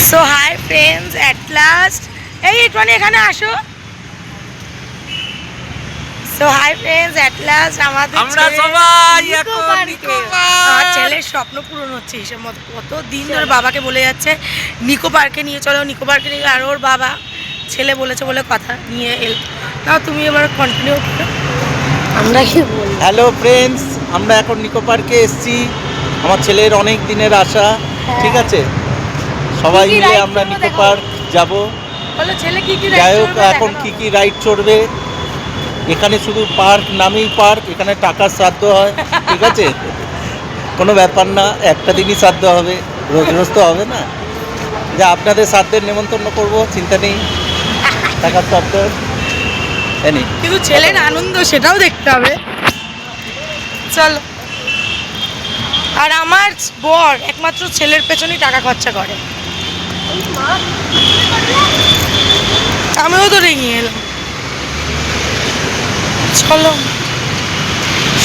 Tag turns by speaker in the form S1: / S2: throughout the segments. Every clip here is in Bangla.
S1: So hi friends, at last এই একটুখানি এখানে আসো। So hi friends, at last আমাদের আমার ছেলের স্বপ্ন পূরণ হচ্ছে হিসেব মতো। কত দিন ধরে বাবাকে বলে যাচ্ছে নিকো পার্কে নিয়ে চলো, নিকো পার্কে নিয়ে। আর ওর বাবা ছেলে বলেছে বলে কথা নিয়ে এল। নাও তুমি এবার কন্টিনিউ করো। আমরা কি বলি?
S2: হ্যালো ফ্রেন্ডস, আমরা এখন নিকো পার্কে এসেছি। আমার ছেলের অনেক দিনের আশা। ঠিক আছে, সবাই মিলে আমরা নিকো পার্ক যাব।
S1: বলো ছেলে কি কি
S2: যাই হোক, এখন কি রাইড চড়বে। এখানে শুধু পার্ক নামেই পার্ক, এখানে টাকার শ্রাদ্ধ হয়। ঠিক আছে, কোনো ব্যাপার না, একটা দিনই শ্রাদ্ধ হবে, রোজ রোজ তো হবে না। যা আপনাদের শ্রাদ্ধের নেমন্তন্ন করব, চিন্তা নেই, টাকার শ্রাদ্ধ।
S1: কিন্তু ছেলের আনন্দ সেটাও দেখতে হবে। চলো। আর আমার বর একমাত্র ছেলের পেছনেই টাকা খরচা করে। আমিও তো রেঙে এলাম। চলো,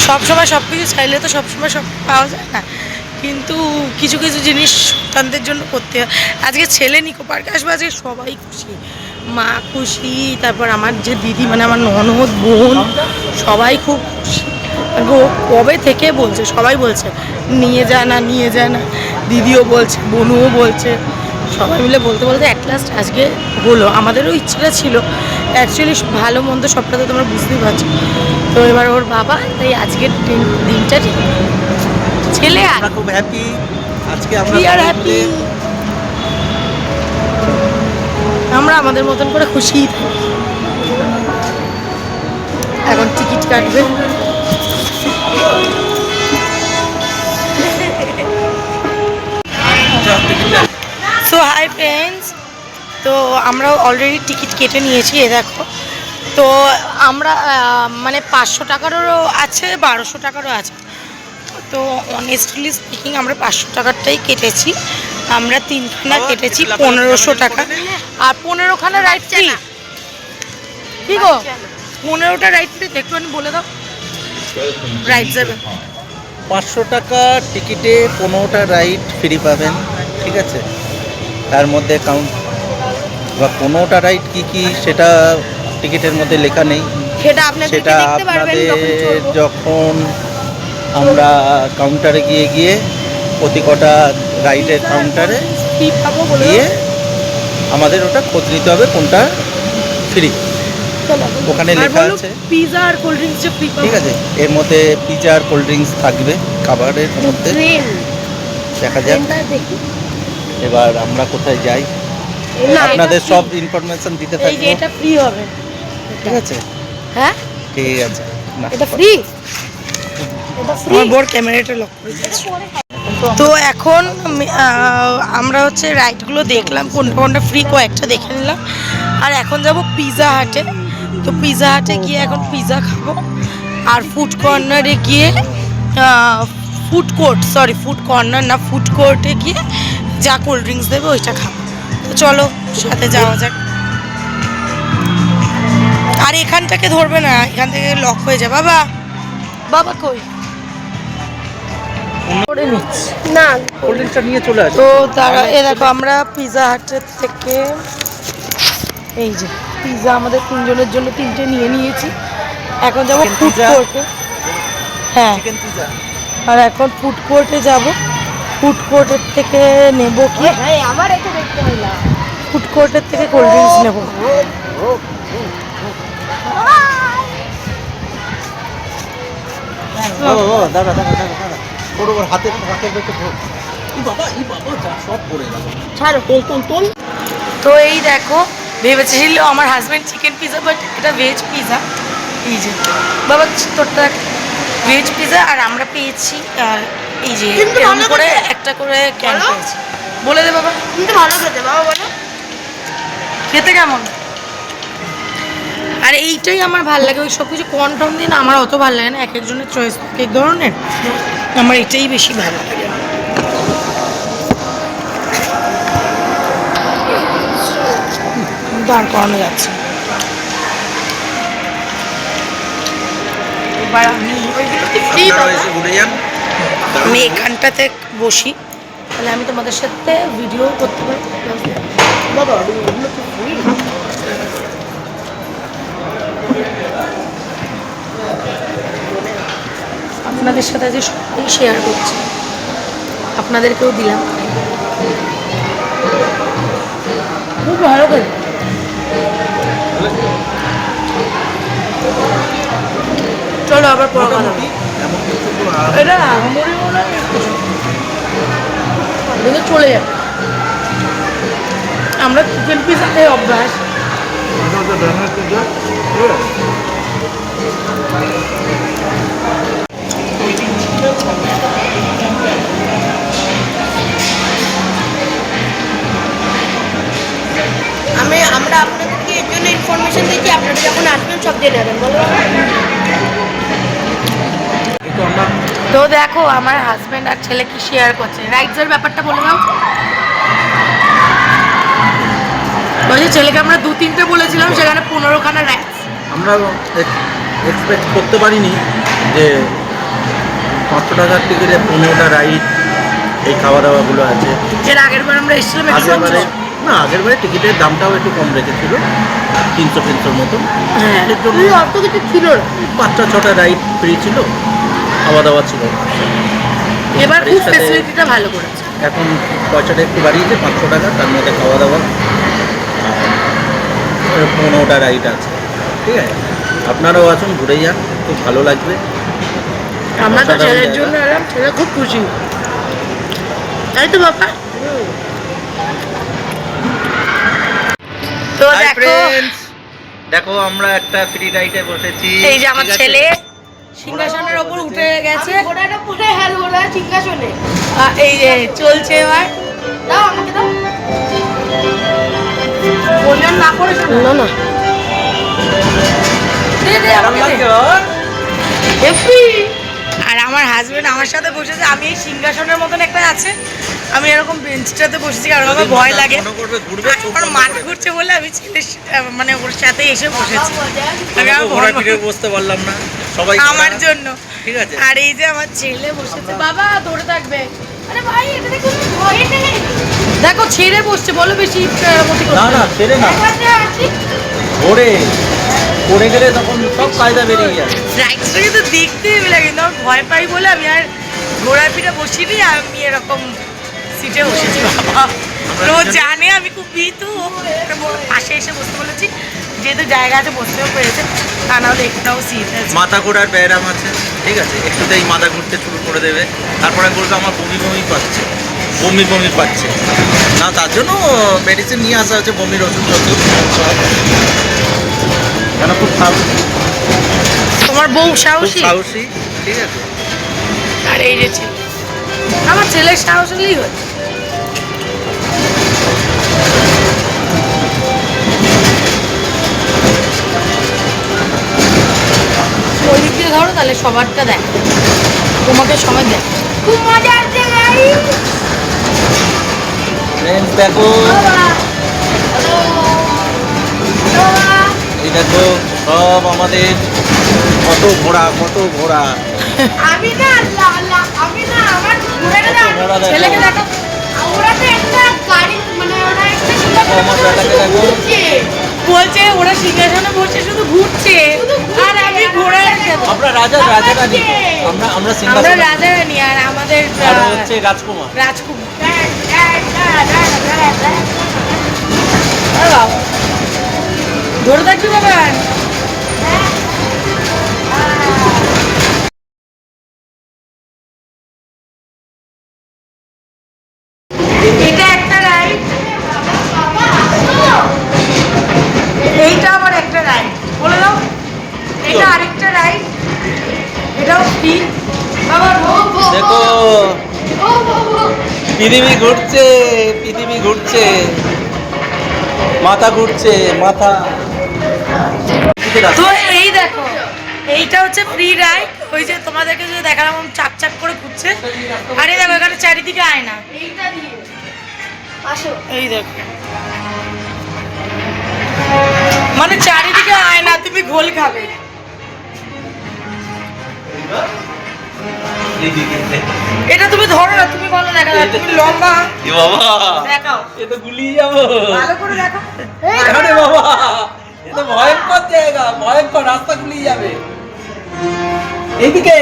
S1: সবসময় সব কিছু চাইলে তো সবসময় সব পাওয়া যায় না, কিন্তু কিছু কিছু জিনিস সন্তানদের জন্য করতে হয়। আজকে ছেলে নিকো পার্কে আসবে, আজকে সবাই খুশি, মা খুশি, তারপর আমার যে দিদি মানে আমার ননদ বোন সবাই খুব খুশি। ও কবে থেকে বলছে, সবাই বলছে নিয়ে যা না, নিয়ে যা না, দিদিও বলছে, বোনও বলছে, সবাই মিলে বলতে বলতে অ্যাট লাস্ট আজকে হলো। আমাদেরও ইচ্ছেটা ছিল অ্যাকচুয়ালি, ভালো মন্দ সবটা তো তোমরা বুঝতেই পারছো। তো এবার ওর বাবা তাই আজকের দিনটা ঠিক ছেলে আর
S2: খুব হ্যাপি আজকে।
S1: আমরা আমাদের মতন করে খুশি। এখন টিকিট কাটবে। সো হাই ফ্রেন্ডস, তো আমরা অলরেডি টিকিট কেটে নিয়েছি। এ দেখো, তো আমরা মানে 500 টাকারও আছে, 1200 টাকারও আছে। তো অনেস্টলি স্পিকিং আমরা 500 টাকারটাই কেটেছি। আমরা 3খানা কেটেছি 1500 টাকা। আর 15খানা রাইড ফ্রি। কি গো, 15টা রাইড ফ্রি, একটুখানি বলে দাও। রাইড যাবে
S2: 500 টাকা টিকিটে 15টা রাইড ফ্রি পাবেন। ঠিক আছে, তার মধ্যে কাউন্ট বা 15টা রাইড কি সেটা টিকিটের মধ্যে লেখা নেই। সেটা আপনাদের যখন আমরা কাউন্টারে গিয়ে প্রতি কটা রাইডের কাউন্টারে গিয়ে আমাদের ওটা খোঁজ নিতে হবে কোনটা ফ্রি। ওখানে লেখা আছে
S1: পিজা আর কোল্ড ড্রিঙ্কস ফ্রি।
S2: ঠিক আছে, এর মধ্যে পিজা আর কোল্ড ড্রিঙ্কস থাকবে খাবারের মধ্যে। দেখা যাক এবার আমরা কোথায় যাই, আপনাদের সব ইনফরমেশন দিতে থাকবো।
S1: এটা ফ্রি হবে,
S2: ঠিক আছে?
S1: হ্যাঁ
S2: ঠিক আছে, না
S1: এটা ফ্রি। আমার বড় ক্যামেরাটা লক করে দিয়েছে। তো এখন আমরা হচ্ছে রাইডগুলো দেখলাম, কোনটা কোনটা ফ্রি কয়েকটা দেখে নিলাম। আর এখন যাব পিজা হাটে। তো পিজা হাটে গিয়ে এখন পিজা খাবো। আর ফুড কর্নারে গিয়ে ফুড কর্নার না, ফুড কোর্টে গিয়ে যা কোল্ড ড্রিঙ্কস দেবে ওইটা খাবো। তো চলো সাথে যাওয়া যাক। আর এখানটাকে ধরবে না, এখান থেকে লক হয়ে যাবে। বাবা বাবা কই করে নিচ্ছি না,
S2: কোল্ড ড্রিঙ্কসটা নিয়ে চলে আসো।
S1: তো তারা এ দেখো, আমরা পিজা হাটের থেকে এই যে পিজা আমাদের 3জনের জন্য 3টে নিয়ে নিয়েছি। এখন যাবো ফুড কোর্টে। হ্যাঁ, আর এখন ফুড কোর্টে যাব। ফুড কোর্টের থেকে নেব কি, আমার এটা দেখতে হইলাম, ফুড কোর্টের থেকে কোল্ড ড্রিঙ্কস নেব।
S2: দাদা হাতের সব পড়ে গেল।
S1: ছাড়ো, তোল। তো এই দেখো, ভেবেছিল আমার হাজব্যান্ড চিকেন পিজা, বাট এটা ভেজ পিজা। এই যে বাবা তোরটা ভেজ পিজা, আর আমরা পেয়েছি এই যে এরকম করে একটা করে ক্যান পেয়েছি। বলে দে বাবা, কিন্তু ভালো খেতে। বাবা বলো খেতে কেমন। আর এইটাই আমার ভালো লাগে, ওই সব কিছু কনফার্ম দিন আমার অত ভালো লাগে না, এক একজনের চয়েস এক ধরনের। আমার এটাই বেশি ভালো লাগে। দাঁড় করানো যাচ্ছে। এবার আমি এখানটাতে বসি, তাহলে আমি তোমাদের সাথে ভিডিও করতে পারি। আপনাদের সাথে আজকে সবাই শেয়ার করছি, আপনাদেরকেও দিলাম। খুব ভালো করে চলো আবার পরে কথা হবে। এটা আহামরি মনে হয় দেখে চলে যাবে। আমরা চিকেন পিস খেয়ে অভ্যাস।
S3: আমরা আপনাদেরকে এর জন্য ইনফরমেশন দিচ্ছি, আপনারা যখন আসবেন সব দিয়ে নেবেন বলো।
S1: তো দেখো আমার হাজব্যান্ড আর ছেলে কি শেয়ার করছে, রাইটসের ব্যাপারটা বলে দাও। বলছি ছেলেকে আমরা 2-3টে বলেছিলাম, সেখানে 15খানা রাইটস।
S2: আমরা এক্সপেক্ট করতে পারিনি যে 500 টাকার টিকিটে 15টা রাইড, এই খাওয়া দাওয়াগুলো আছে।
S1: এর আগের বার আমরা এসেছিলাম
S2: আগের বারে টিকিটের দামটাও একটু কম রেখেছিল, 300-300 মতো।
S1: হ্যাঁ,
S2: এর জন্য
S1: অত কিছু ছিল না।
S2: 5-6টা রাইড ফ্রি ছিল, খাওয়া দাওয়া ছিল।
S1: এবার খুব ফ্যাসিলিটিটা ভালো করেছে।
S2: এখন পয়সাটা একটু বাড়িয়েছে 500 টাকা, তার মধ্যে খাওয়া দাওয়া, 15টা রাইড আছে। ঠিক আছে, আপনারাও আসুন, ঘুরে যান, খুব ভালো লাগবে।
S1: আমরা তো
S2: অসাধারণ
S1: ছেলের
S2: জায়গা।
S1: জন্য এলাম, ছেলে খুব খুশি, তাই তো বাবা। তো
S2: Hi
S1: দেখো
S2: friends, দেখো আমরা একটা ফ্রি রাইডে বসেছি।
S1: এই যে আমার
S2: ঠিক আছে?
S1: ছেলে সিংহাসনের ওপর উঠে গেছে।
S3: ঘোড়াটা পরে হ্যাঁ ঘোড়া সিংহাসনে
S1: এই যে চলছে এবার।
S3: দাও আমাকে দাও।
S1: বললেন না করে শোনো না, দে দে আমাকে দে। হেপি। আর আমার হাজবেন্ড আমার সাথে বসেছে, আমি এই সিংহাসনের মতন একটা আছে, আমি এরকম বেঞ্চটাতে বসেছি কারণ আমার ভয় লাগে। আমার মাথা ঘুরছে বলে আমি ছেলের মানে ওর সাথে এসে বসেছি। আমি আমার
S2: ঘোড়া ফিরে বসতে পারলাম না, সবাই
S1: আমার জন্য।
S2: ঠিক আছে।
S1: আর এই যে আমার ছেলে বসেছে, বাবা ধরে থাকবে।
S3: আরে ভাই এটা দেখো ভয় নেই।
S1: দেখো ছেড়ে বসছে, বলো বেশি মতি
S2: না না, ছেড়ে না, ধরে পড়ে গেলে তখন সব কায়দা বেরিয়ে যায়।
S1: রাইডসটা কিন্তু দেখতে লাগে, কিন্তু আমার ভয় পাই বলে আমি আর ঘোড়ার পিঠে বসিনি, আমি এরকম সিটে বসেছি। বাবা তো জানে আমি খুব ভীতু, পাশে এসে বসতে বলেছি, যেহেতু জায়গা আছে বসতেও পেরেছে, তা নাহলে একটাও সিট আছে।
S2: মাথা ঘোরার ব্যায়াম আছে, ঠিক আছে, একটুতেই মাথা ঘুরতে শুরু করে দেবে, তারপরে বলবে আমার বমি বমি পাচ্ছে, বমি বমি পাচ্ছে না, তার জন্য মেডিসিন নিয়ে আসা হচ্ছে, বমির ওষুধ টষুধ কেন, খুব সাহসী,
S1: তোমার বউ
S2: খুব
S1: সাহসী।
S2: সাহসী। ঠিক আছে,
S1: আর এই যে ছেলে, আমার ছেলের সাহস হলেই হচ্ছে। ওই দিক দিয়ে ধরো, তাহলে সবারটা দেখ, তোমাকে সময় দেখ।
S3: খুব মজা আসছে ভাই।
S2: ফ্রেন্ডস দেখো, এই দেখো সব আমাদের কত ঘোড়া, কত ঘোড়া।
S3: আমি না আমি না আমার ঘোড়াটা
S2: কত ঘোড়া দেখো।
S1: ছেলেকে দেখো,
S3: ওরা তো একটা গাড়ি মানে ওরা একটা
S2: আমার বেটাকে দেখো।
S3: ঘুরছে।
S1: বলছে ওরা সিংহাসনে বসে শুধু ঘুরছে, আর আমি ঘোড়ার সাথে।
S2: আমরা রাজা রানী, আমরা আমরা
S1: আমরা
S2: সিংহাসনে,
S1: রাজা রানী, আর আমাদের
S2: আর ও হচ্ছে রাজকুমার।
S1: রাজকুমার। আরে বাবা, ধরে থাকছি বাবা। এটা একটা রাইড, এইটা আবার একটা রাইড, বলে দাও। এটা আরেকটা রাইড, এটাও ফ্রি। বাবা
S2: দেখো পৃথিবী ঘুরছে, পৃথিবী ঘুরছে, মাথা ঘুরছে, মাথা।
S1: তো এই দেখো, এইটা হচ্ছে ফ্রি রাইড, ওই যে তোমাদেরকে যে দেখালাম চাপ চাপ করে ঘুরছে। আর এই দেখো এখানে চারিদিকে আয়না,
S3: এইটা দিয়ে আসো।
S1: এই দেখো মানে চারিদিকে আয়না, তুমি ঘোল খাবে। এটা তুমি ধরো না, তুমি বলো দেখা যাবে, তুমি লম্বা
S2: এ বাবা,
S1: দেখাও,
S2: এ তো গুলিয়ে যাবো।
S1: ভালো করে দেখো।
S2: আরে বাবা, এ তো ভয়ঙ্কর জায়গা, ভয়ঙ্কর, রাস্তা গুলিয়ে যাবে। এইদিকে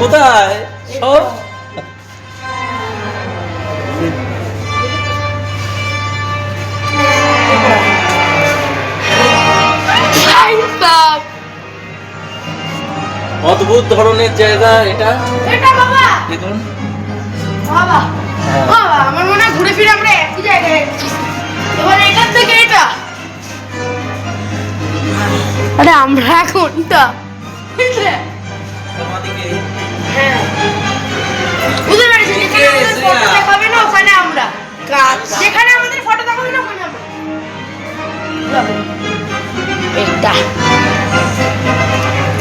S2: কোথায় সর অদ্ভুত ধরনের জায়গা এটা
S3: এটা বাবা
S2: দেখুন
S3: বাবা বাবা আমার মনে হয় ঘুরে ফিরে আমরা একই জায়গায় এসেছি। এবার এখান থেকে এটা আরে আমরা এখন তা বুঝলে
S2: আমাদিকে
S3: হ্যাঁ বুঝতে পেরেছি যেখানে আমাদের ফটো দেখাবে না ওখানে আমরা যেখানে আমাদের ফটো দেখাবে না ওখানে আমরা যাবো। এটা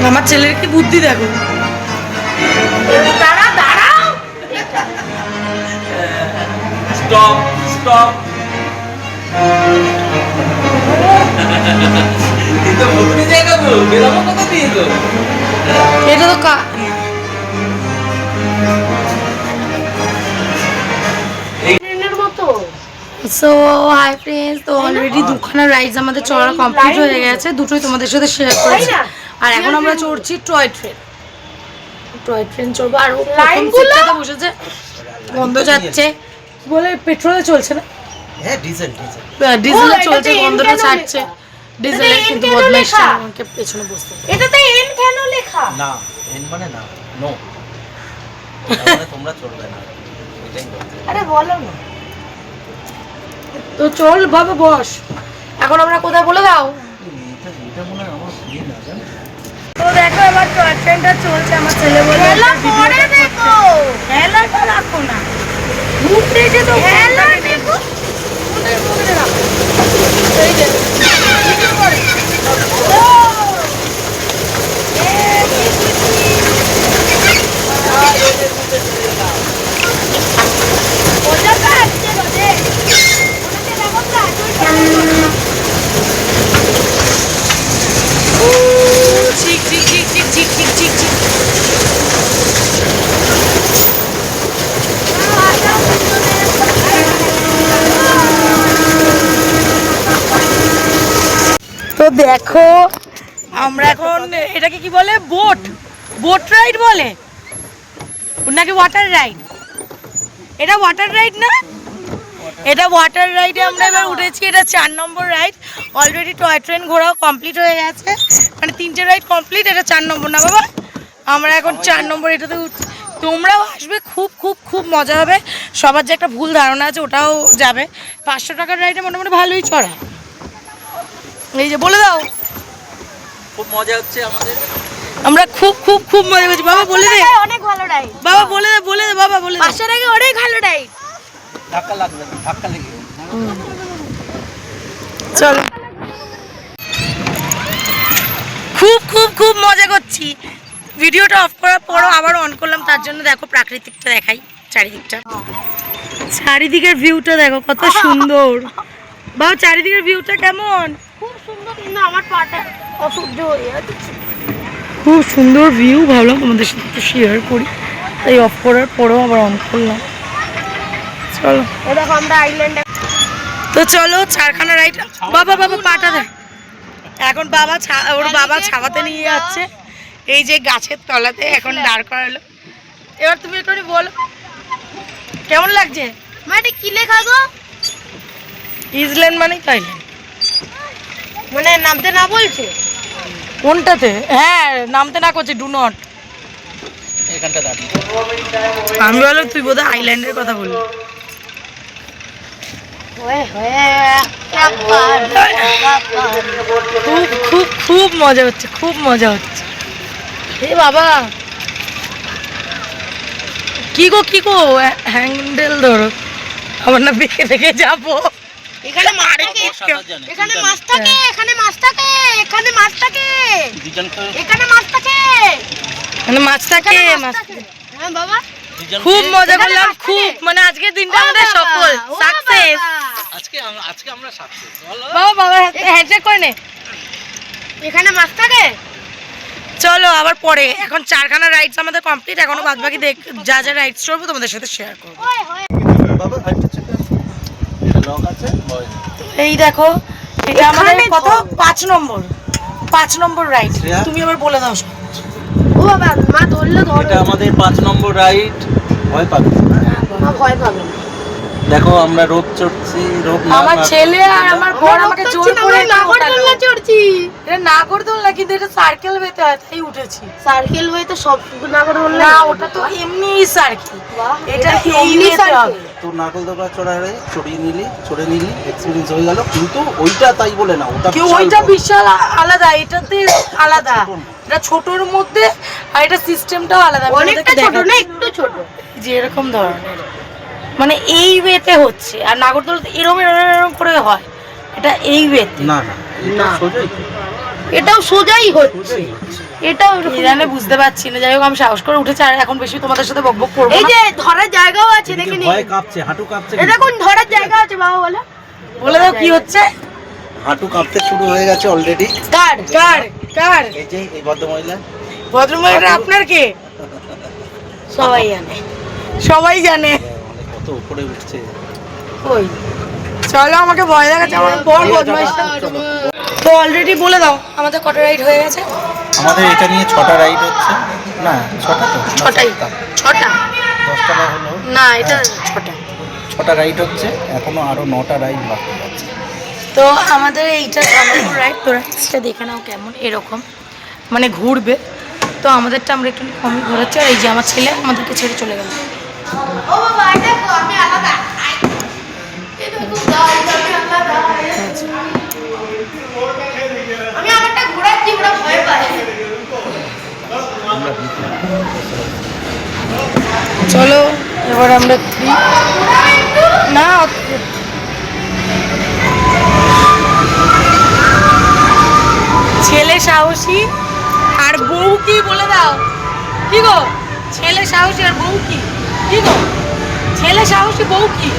S1: আমার ছেলের কি বুদ্ধি দেখো।
S3: দাঁড়া দাঁড়াও
S2: স্টপ স্টপ এটা ভর্তি জায়গা তো বেরাবো কোথা দিয়ে তো
S1: এটা তো
S3: ট্রেনের মতো
S1: সো হাই ফ্রেন্ডস, তো অলরেডি দুখানা রাইডস আমাদের চড়া কমপ্লিট হয়ে গেছে, দুটোই তোমাদের সাথে শেয়ার করেছি। আর এখন আমরা চড়ছি টয় ট্রেন। টয় ট্রেন চড়বো। আর ও প্রথম সিটটাতে বসেছে, গন্ধ যাচ্ছে বলে পেট্রোলে চলছে না,
S2: হ্যাঁ ডিজেল ডিজেল
S1: ডিজেলে
S3: ও,
S1: চলছে,
S3: এটাতে
S1: গন্ধটা
S3: কেন
S1: ছাড়ছে
S3: লেখা?
S1: ডিজেলে।
S3: এটাতে
S1: কিন্তু
S3: কেন
S1: বদমাইশটা
S3: লেখা?
S1: আমাকে পেছনে বসতে হবে।
S3: এটাতে এন কেন লেখা
S2: না এন মানে না নো মানে তোমরা চলবে না এটাই বলছি
S3: আরে বলো না
S1: তো চল বাবা বস। এখন আমরা কোথায় বলে দাও।
S2: এটা মনে হয় আমার ভুল না জানো
S1: তো দেখো এবার টয় ট্রেনটা চলছে। আমার ছেলে বলে
S3: খেলা পরে দেখো
S1: খেলাটা রাখো না, ঘুরতে যে তো
S3: খেলা দেখো
S1: ওদের মধ্যে রাখো। এই যে
S3: মজাটা আসছে বাজে ওটাতে দেখো তো
S1: ঠিক ঠিক ঠিক ঠিক ঠিক ঠিক ঠিক ঠিক। তো দেখো আমরা এখন এটাকে কি বলে, বোট বোট রাইড বলে নাকি ওয়াটার রাইড? এটা ওয়াটার রাইড না, এটা ওয়াটার রাইডে আমরা এবার উঠেছি। এটা 4 নম্বর রাইড। অলরেডি টয় ট্রেন ঘোরাও কমপ্লিট হয়ে গেছে, মানে 3টে রাইড কমপ্লিট, এটা 4 নম্বর না বাবা। আমরা এখন 4 নম্বর এটাতে উঠছি। তোমরাও আসবে, খুব খুব খুব মজা হবে। সবার যে একটা ভুল ধারণা আছে ওটাও যাবে। 500 টাকার রাইডে মোটামুটি ভালোই চড়ায়। এই যে বলে দাও,
S2: খুব মজা হচ্ছে আমাদের
S1: আমরা খুব খুব খুব মজা করছি। বাবা বলে দে,
S3: অনেক ভালো রাইড
S1: বাবা বলে দে, বলে দে বাবা, বলে দে।
S3: 500 টাকা অনেক ভালো রাইড
S2: ধাক্কা লাগবে না, ধাক্কা লেগে
S1: চলো, খুব খুব খুব মজা করছি। ভিডিওটা অফ করার পরও আবার অন করলাম, তার জন্য দেখো প্রাকৃতিকটা দেখাই, চারিদিকটা, চারিদিকের ভিউটা দেখো কত সুন্দর। বাবা চারিদিকের ভিউটা কেমন?
S3: খুব সুন্দর কিন্তু আমার পাটা অসহ্য হয়ে যাচ্ছে
S1: খুব সুন্দর ভিউ, ভাবলাম তোমাদের সাথে একটু শেয়ার করি, তাই অফ করার পরেও আবার অন করলাম। চলো
S3: ও দেখো আমরা আইল্যান্ডে
S1: তো চলো 4খানা রাইড। বাবা বাবা পাটা দেয়। এখন বাবা ওর বাবা ছাওয়াতে নিয়ে যাচ্ছে, এই যে গাছের তলাতে এখন দাঁড় করালো। এবার তুমি একটু বলো কেমন লাগছে?
S3: মানে কি লেখা গো
S1: ইজল্যান্ড মানে থাইল্যান্ড,
S3: মানে নামতে না বলছে
S1: কোনটাতে? হ্যাঁ নামতে না করছে, ডু নট।
S2: এখানটা দাঁড়িয়ে
S1: আমি বলো তুই বোধহয় আইল্যান্ডের কথা বললি। খুব খুব খুব মজা হচ্ছে, খুব মজা হচ্ছে। এ বাবা কি গো কি গো, হ্যান্ডেল ধরো, আবার না বেঁকে বেঁকে যাবো।
S3: এখানে মাছ থাকে এখানে মাছ থাকে এখানে মাছ থাকে এখানে মাছ থাকে এখানে মাছ থাকে
S1: মানে মাছ থাকে, মাছ থাকে।
S3: হ্যাঁ বাবা
S1: খুব মজা
S3: এখানে
S1: করলাম,
S3: মাছ থাকে?
S1: খুব, মানে আজকের দিনটা আমাদের সফল, সাকসেস।
S2: আজকে আমরা সাকসেস বলো
S1: বাবা বাবা হ্যান্ডশেক করে নে।
S3: এখানে মাছ থাকে
S1: চলো আবার পরে, এখন 4খানা রাইডস আমাদের কমপ্লিট, এখনো বাদ বাকি যা যা রাইডস চড়বো তোমাদের সাথে শেয়ার করবো।
S2: বাবা হাইট চেক এটা লক আছে
S1: এই দেখো এটা আমাদের
S3: এখানে
S1: কত 5 নম্বর রাইড।
S2: শ্রেয়া?
S1: তুমি আবার বলে দাও সব।
S3: ও বাবা মা ধরলে ধরো
S2: এটা আমাদের 5 নম্বর রাইড। ভয় পাবে
S3: মা ভয় পাবে না।
S2: দেখো আমরা রোপ চড়ছি, রোপ না
S1: আমার ছেলে আর আমার বর আমাকে জোর করে এটা ওঠালো।
S3: নাগরদোলনা চড়ছি।
S1: এটা নাগরদোলনা কিন্তু এটা সার্কেল বেতে হয় তাই উঠেছি।
S3: সার্কেল হয়ে তো সব নাগরদোলনা
S1: না ওটা তো এমনি সার্কেল,
S3: বাহ,
S1: এটা
S3: এটা
S1: এই
S3: এমনি
S1: বেতে
S3: circle।
S1: হবে।
S2: তো নাগরদোলনা চড়ে নিলি এক্সপিরিয়েন্স হয়ে গেল, কিন্তু ওইটা তাই বলে না, ওটা
S1: কি
S2: বিশাল
S1: ওইটা
S2: বড়।
S1: বিশাল আলাদা, এটাতে আলাদা, এটা ছোটর মধ্যে আর এটা সিস্টেমটাও আলাদা। আমি
S3: অনেকটা
S1: তোমাদেরকে
S3: ছোট না,
S1: দেখাচ্ছি।
S3: একটু ছোট।
S1: যে এরকম ধরনের মানে এই ওয়েতে হচ্ছে, আর নাগরদোলনা এরকম এরকম করে হয়, এটা এই ওয়েতে
S2: না না এটা
S3: না।
S2: সোজাই তো।
S3: এটাও সোজাই হচ্ছে,
S2: সোজাই হচ্ছে।
S3: এটাও
S1: কি
S3: এরকম।
S1: জানে বুঝতে পারছি না। যাই হোক আমি সাহস করে উঠেছি, আর এখন বেশি তোমাদের সাথে বকবক করবো
S3: এই
S1: না।
S3: যে ধরার জায়গাও আছে,
S2: এদিকে
S3: দেখে নি।
S2: ভয়ে কাঁপছে, হাঁটু কাঁপছে,
S3: এটা কোন ধরার জায়গা আছে বাবা বলে?
S1: বলে দাও কি হচ্ছে।
S2: হাঁটু কাঁপতে শুরু হয়ে গেছে অলরেডি।
S3: কার
S1: কার কার
S2: এই যে এই ভদ্রমহিলা
S1: ভদ্রমহিলা আপনার কে?
S3: সবাই জানে।
S1: সবাই জানে।
S2: কত উপরে উঠছে।
S3: কই
S1: চলো আমাকে ভয় দেখাচ্ছে আমার বড় বদমাইশটা।
S2: চলো।
S1: তো অলরেডি বলে দাও আমাদের কটা রাইড হয়ে গেছে?
S2: আমাদের এটা নিয়ে 6টা রাইড হচ্ছে। না 6টা তো না,
S1: ছটাই।
S2: 7টা।
S1: 6টা
S2: 10টা না হলো।
S1: না এটা
S2: হ্যাঁ,
S1: 6টা।
S2: 6টা রাইড হচ্ছে, এখনো আরো 9টা রাইড বাকি আছে।
S1: তো আমাদের এইটা রাইড, তো রাইডসটা দেখে নাও কেমন এরকম মানে ঘুরবে। তো আমাদেরটা আমরা একটু কমই ঘোরাচ্ছি, আর এই যে আমার ছেলে আমাদেরকে ছেড়ে চলে গেল।
S3: ও বাবা দেখো আমি আলাদা। এই দেখো আমি আলাদা। আমি আমারটা ঘোরাচ্ছি, ওরা ভয় পায়।
S1: চলো এবার আমরা না ছেলে সাহসী আর বউ কি বলে দাও। কি গো ছেলে সাহসী আর বউ কি? কি গো ছেলে সাহসী বউ কি?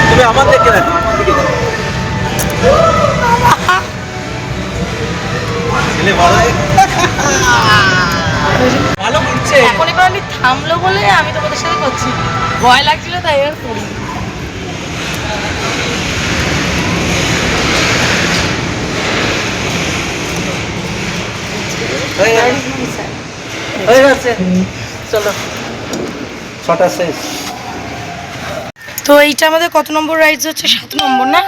S2: তুমি আমার দিকে দেখো, আমার দিকে দেখো। ছেলে বড় ভালো ঘুরছে।
S1: এখন এবার আমি থামলো বলে আমি তোমাদের সাথে করছি, ভয় লাগছিল তাই আর করি।
S2: হয়ে গেছে, চলো 6টা শেষ।
S1: তো এইটা আমাদের কত নম্বর রাইডস হচ্ছে? 7 নম্বর না?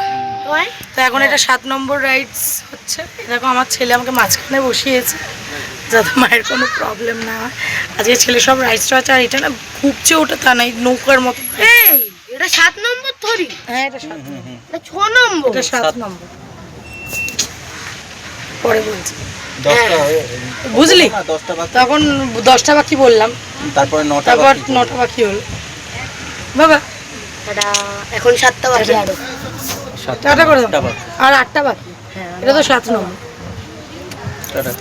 S3: হয়
S1: তো এখন এটা 7 নম্বর রাইডস হচ্ছে। দেখো আমার ছেলে আমাকে মাঝখানে বসিয়েছে যাতে মায়ের কোনো প্রবলেম না হয়। আজকে ছেলে সব রাইডসটা আছে, আর এটা না ঘুরছে ওটা তা নাই, নৌকার মতো।
S3: এই এটা 7 নম্বর থরি,
S1: হ্যাঁ এটা 7
S3: এটা 6 নম্বর।
S1: এটা 7 নম্বর। পরে বলছি
S2: 10টা হয়ে
S1: বুঝলি?
S2: না, 10টা বাকি,
S1: তখন 10টা বাকি বললাম,
S2: তারপরে 9টা
S1: তারপর
S2: বাকি।
S1: 9টা বাকি হলো। বাবা
S3: এটা এখন 7টা বাকি আরো।
S1: 8টা করে দাও,
S2: 7টা বাকি।
S1: আর 8টা বাকি। এটা তো 7 নম্বর।
S2: টাটা।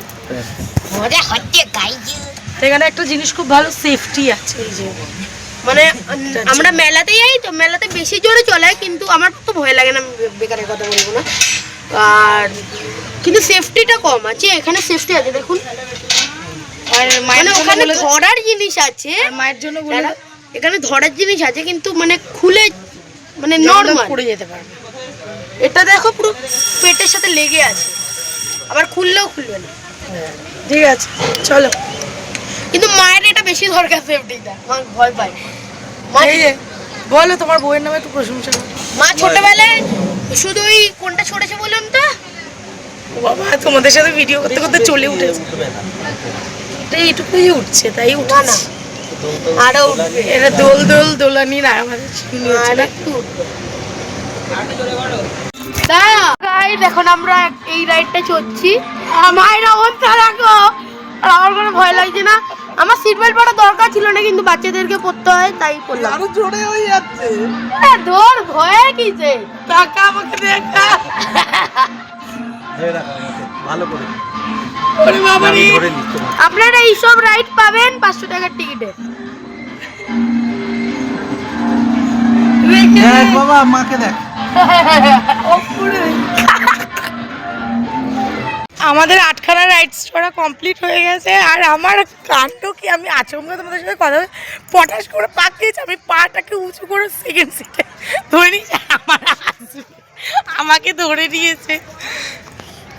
S3: মজা হচ্ছে গাইজ।
S1: তো এখানে একটা জিনিস খুব ভালো সেফটি আছে, এই যে
S3: মানে আমরা মেলাতে যাই তো, মেলাতে বেশি জোরে চলে, কিন্তু আমার তো ভয় লাগে না, আমি বেকারের কথা বলবো না। আর কিন্তু সেফটিটা কম আছে, এখানে সেফটি আছে দেখুন।
S1: আর মায়ের
S3: মানে
S1: জন্য
S3: ওখানে
S1: বলে দাও।
S3: ধরার জিনিস আছে,
S1: আর মায়ের জন্য বলে
S3: দাঁড়া,
S1: দাও,
S3: এখানে ধরার জিনিস আছে কিন্তু মানে খুলে মানে
S1: নরমাল
S3: নরমাল।
S1: পড়ে যেতে পারবে।
S3: এটা দেখো পুরো পেটের সাথে লেগে আছে, আবার খুললেও খুলবে না।
S1: ঠিক আছে চলো।
S3: কিন্তু মায়ের এটা বেশি দরকার, সেফটিটা। মা ভয় পায়। মা
S1: এই যে বলো তোমার বউয়ের নামে একটু প্রশংসা করো।
S3: মা ছোটবেলায় শুধু ওই কোনটা ছড়েছে বলুন তো,
S1: ও বাবা তোমাদের সাথে ভিডিও করতে করতে চলে উঠেছে,
S2: উঠবে না।
S1: এটা এইটুকুই উঠছে তাই
S3: না
S1: উঠছে
S3: না আরো উঠবে।
S1: এটা দোল দোল দোলানি না আমাদের চিনি হচ্ছে
S3: আর
S1: না।
S3: একটু উঠবে। গাইস এখন আমরা এই রাইডটা চড়ছি। মায়ের অবস্থা দেখো, আর আমার কোনো ভয় লাগছে না। আমার সিট বেল্ট পরা দরকার ছিল না, কিন্তু বাচ্চাদেরকে পরতে হয় তাই পরলাম।
S1: আরো জোরে হয়ে যাচ্ছে।
S3: দৌড় ভয়ে কিছে
S1: টাকা আমাকে দেখা।
S2: ধরে রাখো আমাকে, ভালো করে।
S1: ওরে বাবা
S2: আমি
S1: রে।
S2: ধরে নিচ্ছি।
S3: আপনারা এইসব রাইড পাবেন 500 টাকার টিকিটে।
S2: দেখ বাবা, মাকে দেখ।
S1: আমাদের 8খানা রাইডস করা কমপ্লিট হয়ে গেছে। আর আমার কাণ্ড কি, আমি আচমকা তোমাদের সাথে কথা বলে পটাশ করে পাক দিয়েছি। আমি পাটাকে উঁচু করে সেকেন্ড সিটে ধরে নিয়েছি, আমার আমাকে ধরে নিয়েছে।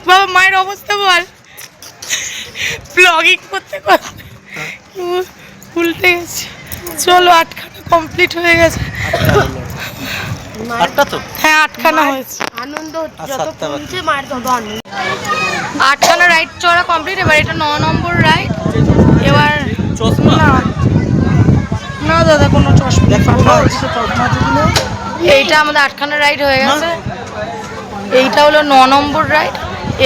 S1: বাবা মায়ের অবস্থা বল, ব্লগিং করতে করতে উল্টে গেছে। চলো 8খানা কমপ্লিট হয়ে গেছে।
S2: 8টা তো?
S1: হ্যাঁ 8খানা হয়েছে।
S3: আনন্দ
S2: আর
S3: যত
S2: 7টা বাকি।
S3: কমছে মায়ের তত আনন্দ।
S1: 8খানা রাইড চড়া কমপ্লিট। এবার এটা 9 নম্বর রাইড। এবার
S2: চশমা
S1: না না দাদা, কোনো চশমা এইটা আমাদের 8খানা রাইড হয়ে গেছে। এইটা হলো 9 নম্বর রাইড।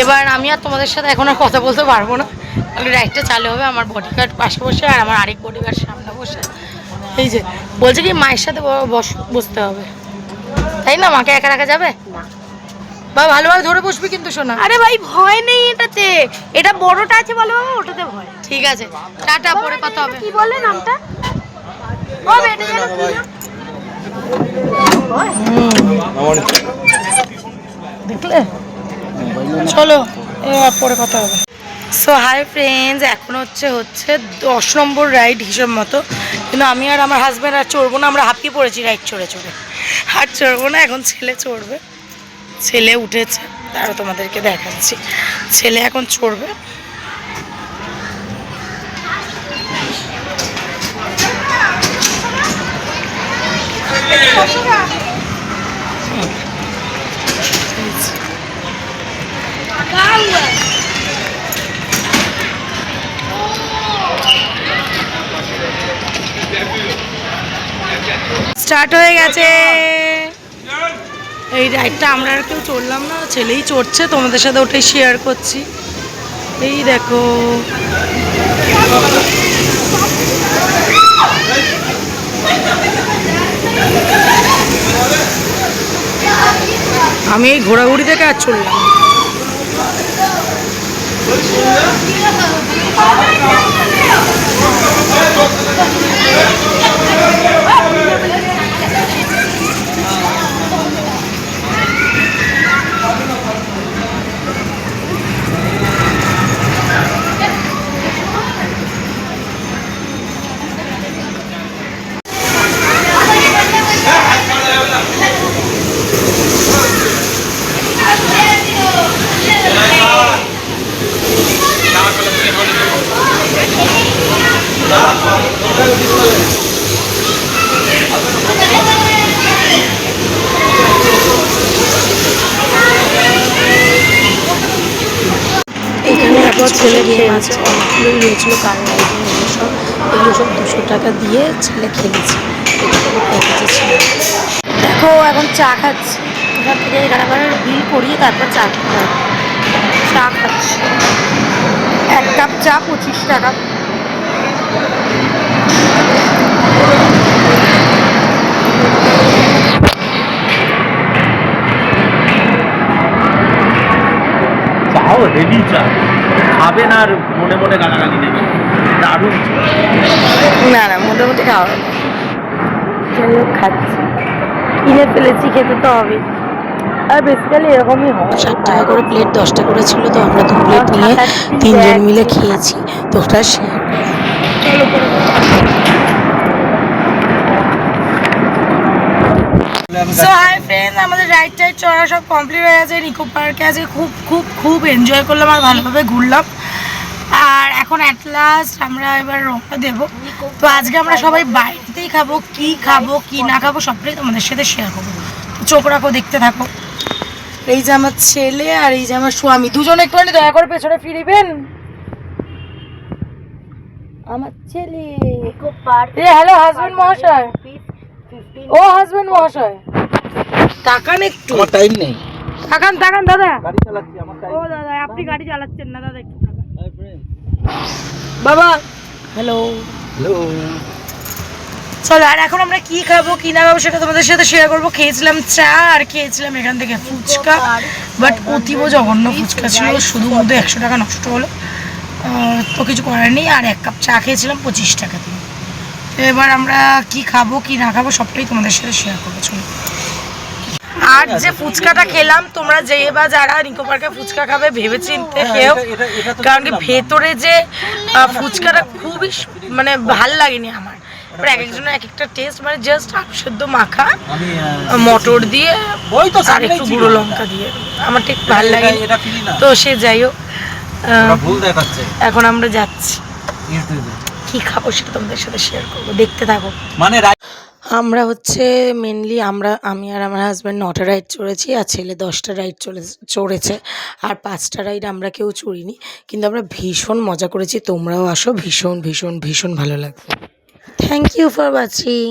S1: এবার আমি আর তোমাদের সাথে এখন আর কথা বলতে পারবো না, তাহলে রাইডটা চালু হবে। আমার বডিগার্ড পাশে বসে আর আমার আরেক বডিগার্ড সামনে বসে। এই যে বলছে কি মায়ের সাথে বসতে হবে, তাই না? মাকে একা রাখা যাবে বা ভালোভাবে ধরে বসবি কিন্তু শোনা।
S3: আরে ভাই ভয় নেই এটাতে, এটা বড়টা আছে বলো বাবা, ওটাতে ভয়।
S1: ঠিক আছে, টাটা, পরে কথা হবে।
S3: কি বলে নামটা? ও বেটা যেন কি নাম?
S1: দেখলে? চলো এবার পরে কথা হবে। সো হাই ফ্রেন্ডস, এখন হচ্ছে 10 নম্বর রাইড হিসেব মতো, কিন্তু আমি আর আমার হাজব্যান্ড আর চড়বো না। আমরা হাঁপিয়ে পড়েছি রাইড চড়ে চড়ে, আর চড়বো না। এখন ছেলে চড়বে, ছেলে উঠেছে, তারও তোমাদেরকে দেখাচ্ছি। ছেলে এখন চড়বে। স্টার্ট হয়ে গেছে এই রাইডটা। আমরা আর কেউ চড়লাম না, ছেলেই চড়ছে, তোমাদের সাথে ওটাই শেয়ার করছি। এই দেখো, আমি এই ঘোরাঘুরি থেকে আর চললাম। এখানে একবার ছেলে খেয়েছে, অনেকগুলোই হয়েছিল কার রাইডে, এগুলো সব 200 টাকা দিয়ে ছেলে খেলেছে। প্যাকেজে ছিল। দেখো এখন চা খাচ্ছি, এখান থেকে এখানে বিল করিয়ে তারপর চা খেতে হবে। চা খাচ্ছি, 1 কাপ চা 25 টাকা।
S2: চাও হেভি চা, খাবেন আর মনে মনে গালাগালি দেবেন। দারুণ চা।
S1: না না, মোটামুটি খাওয়া হবে। যাই হোক খাচ্ছি, কিনে ফেলেছি, খেতে তো হবে। আর বেসিক্যালি এরকমই হয়। 7 টাকা করে প্লেট, 10টা করে ছিল, তো আমরা 2 প্লেট নিয়ে 3 জন মিলে খেয়েছি। তো ওটা শেয়ার চলো করে। সো হাই ফ্রেন্ডস, আমাদের রাইড টাইড চড়া সব কমপ্লিট হয়ে গেছে। নিকো পার্কে আজকে খুব খুব খুব এনজয় করলাম আর ভালোভাবে ঘুরলাম। আর এখন অ্যাট লাস্ট আমরা এবার রওনা দেবো। তো আজকে আমরা সবাই বাইরেতেই খাবো, কি না খাবো সবটাই তোমাদের সাথে শেয়ার করবো। চোখ রাখো, দেখতে থাকো। এই যে আমার ছেলে আর এই যে আমার স্বামী, দুজন একটুখানি দয়া করে পেছনে ফিরিবেন। আমার ছেলে, হ্যালো হাজবেন্ড মহাশয়, ও হাজবেন্ড মহাশয়, তাকান একটু।
S2: আমার টাইম নেই।
S1: তাকান তাকান দাদা।
S2: গাড়ি চালাচ্ছি, আমার
S1: ও দাদা, আপনি গাড়ি চালাচ্ছেন না দাদা, একটু তাকান। বাবা হ্যালো
S2: হ্যালো।
S1: চলো, আর এখন আমরা কি খাবো কি না খাবো সেটা তোমাদের সাথে শেয়ার করবো। খেয়েছিলাম চা আর খেয়েছিলাম এখান থেকে ফুচকা, বাট অতীব জঘন্য ফুচকা ছিল, শুধু মধ্যে 100 টাকা নষ্ট হলো। তো কিছু করার নেই। আর 1 কাপ চা খেয়েছিলাম 25 টাকা দিয়ে। তো এবার আমরা কি খাবো কি না খাবো সবটাই তোমাদের সাথে শেয়ার করবো। চলো, আর যে ফুচকাটা খেলাম, তোমরা যে বা যারা নিকো পার্কে ফুচকা খাবে ভেবে চিনতে খেও, কারণ কি ভেতরে যে ফুচকাটা খুবই মানে ভাল লাগেনি আমার। এবার এক একজনের এক একটা টেস্ট, মানে জাস্ট আলু সেদ্ধ মাখা মটর দিয়ে আর একটু গুঁড়ো লঙ্কা দিয়ে আমার ঠিক ভাল লাগেনি। তো সে যাই হোক, এখন আমরা যাচ্ছি, কি খাবো সেটা তোমাদের সাথে শেয়ার করবো, দেখতে থাকো।
S2: মানে
S1: আমরা হচ্ছে মেনলি আমি আর আমার হাজব্যান্ড 9টা রাইড চড়েছি, আর ছেলে 10টা রাইড চড়েছে, আর 5টা রাইড আমরা কেউ চড়িনি, কিন্তু আমরা ভীষণ মজা করেছি। তোমরাও আসো, ভীষণ ভীষণ ভীষণ ভালো লাগবে। Thank you for watching.